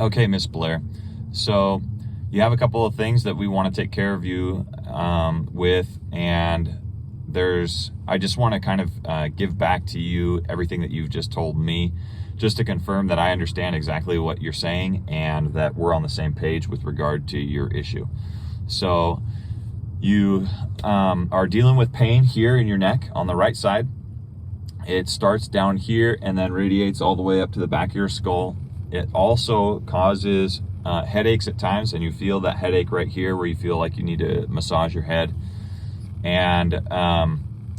Okay, Miss Blair. So you have a couple of things that we want to take care of you with, and I just want to kind of give back to you everything that you've just told me, just to confirm that I understand exactly what you're saying and that we're on the same page with regard to your issue. So you are dealing with pain here in your neck on the right side. It starts down here and then radiates all the way up to the back of your skull. It also causes headaches at times, and you feel that headache right here where you feel like you need to massage your head. And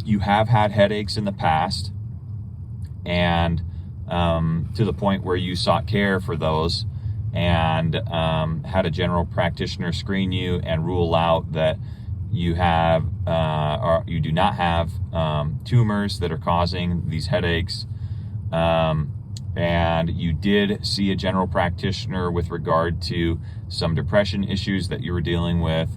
you have had headaches in the past, and to the point where you sought care for those and had a general practitioner screen you and rule out that you have or you do not have tumors that are causing these headaches. And you did see a general practitioner with regard to some depression issues that you were dealing with.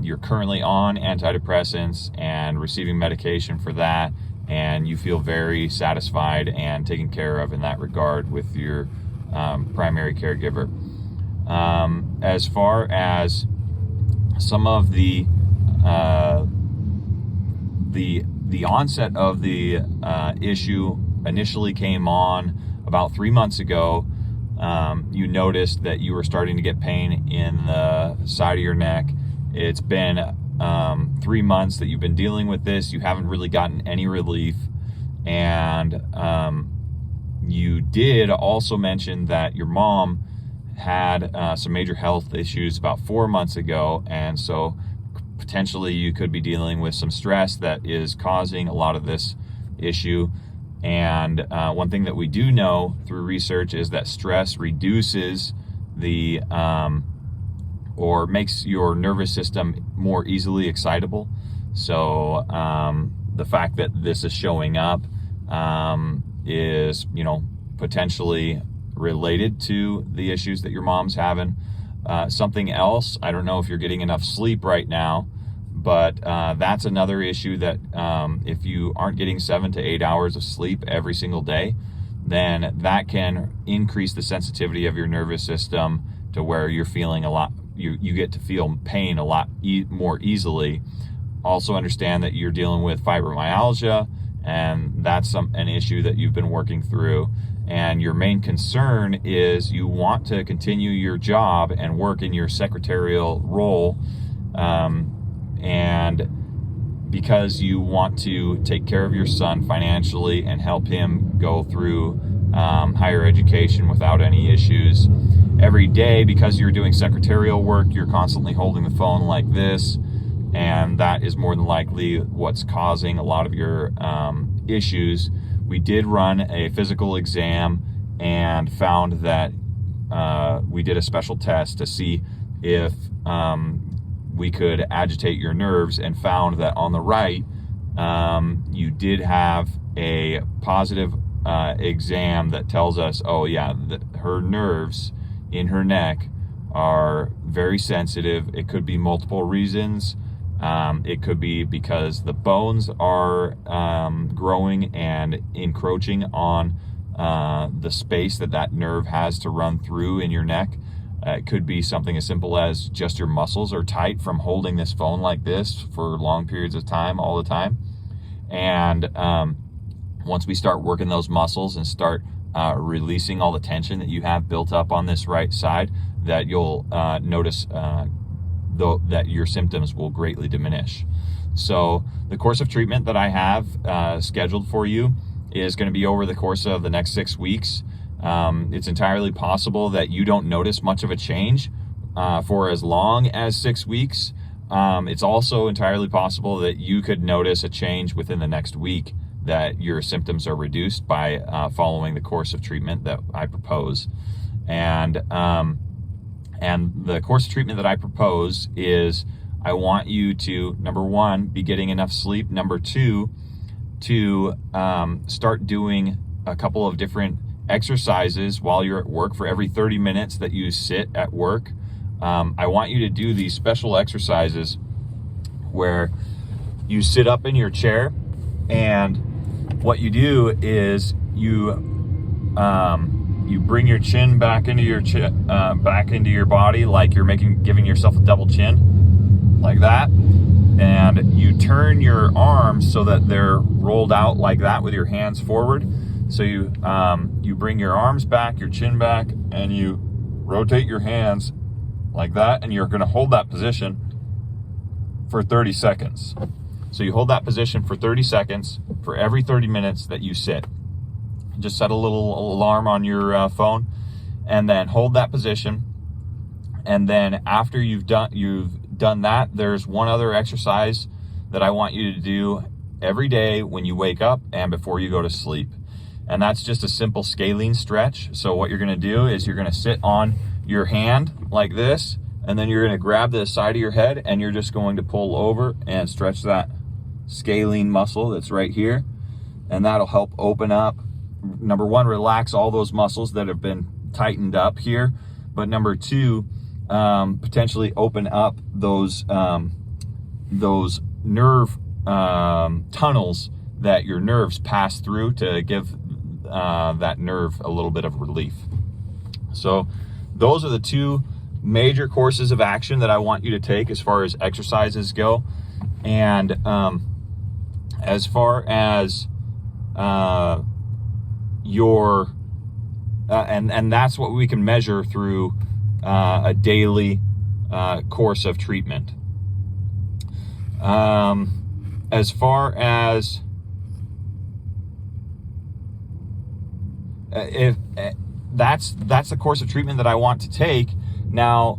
You're currently on antidepressants and receiving medication for that, and you feel very satisfied and taken care of in that regard with your primary caregiver. As far as some of the onset of the issue initially came on about 3 months ago. You noticed that you were starting to get pain in the side of your neck. It's been 3 months that you've been dealing with this. You haven't really gotten any relief. And you did also mention that your mom had some major health issues about 4 months ago. And so potentially you could be dealing with some stress that is causing a lot of this issue. And one thing that we do know through research is that stress reduces the or makes your nervous system more easily excitable. So the fact that this is showing up is, potentially related to the issues that your mom's having. Something else, I don't know if you're getting enough sleep right now, but that's another issue that if you aren't getting 7 to 8 hours of sleep every single day, then that can increase the sensitivity of your nervous system to where you're feeling you get to feel pain a lot more easily. Also understand that you're dealing with fibromyalgia, and that's an issue that you've been working through. And your main concern is you want to continue your job and work in your secretarial role, and because you want to take care of your son financially and help him go through higher education without any issues. Every day, because you're doing secretarial work, you're constantly holding the phone like this, and that is more than likely what's causing a lot of your issues. We did run a physical exam and found that we did a special test to see if we could agitate your nerves, and found that on the right, you did have a positive exam that tells us, oh yeah, her nerves in her neck are very sensitive. It could be multiple reasons. It could be because the bones are growing and encroaching on the space that nerve has to run through in your neck. It could be something as simple as just your muscles are tight from holding this phone like this for long periods of time, all the time. And once we start working those muscles and start releasing all the tension that you have built up on this right side, that you'll notice that your symptoms will greatly diminish. So the course of treatment that I have scheduled for you is going to be over the course of the next 6 weeks. It's entirely possible that you don't notice much of a change for as long as 6 weeks. It's also entirely possible that you could notice a change within the next week, that your symptoms are reduced by following the course of treatment that I propose. And the course of treatment that I propose is, I want you to, number one, be getting enough sleep. Number two, to start doing a couple of different exercises while you're at work. For every 30 minutes that you sit at work, I want you to do these special exercises where you sit up in your chair, and what you do is you you bring your chin back into your back into your body, like you're giving yourself a double chin, like that. And you turn your arms so that they're rolled out like that with your hands forward. So you bring your arms back, your chin back, and you rotate your hands like that, and you're going to hold that position for 30 seconds. So you hold that position for 30 seconds for every 30 minutes that you sit. Just set a little alarm on your phone, and then hold that position. And then after you've done that, there's one other exercise that I want you to do every day when you wake up and before you go to sleep. And that's just a simple scalene stretch. So what you're going to do is you're going to sit on your hand like this, and then you're going to grab the side of your head, and you're just going to pull over and stretch that scalene muscle that's right here. And that'll help open up, number one, relax all those muscles that have been tightened up here. But number two, potentially open up those nerve tunnels that your nerves pass through to give that nerve a little bit of relief. So those are the two major courses of action that I want you to take as far as exercises go. And as far as your and that's what we can measure through a daily course of treatment. As far as if that's the course of treatment that I want to take. Now,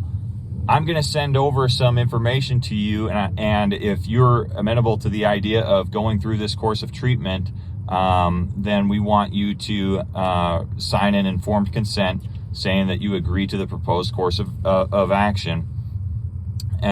I'm going to send over some information to you, and if you're amenable to the idea of going through this course of treatment, then we want you to sign an informed consent saying that you agree to the proposed course of action.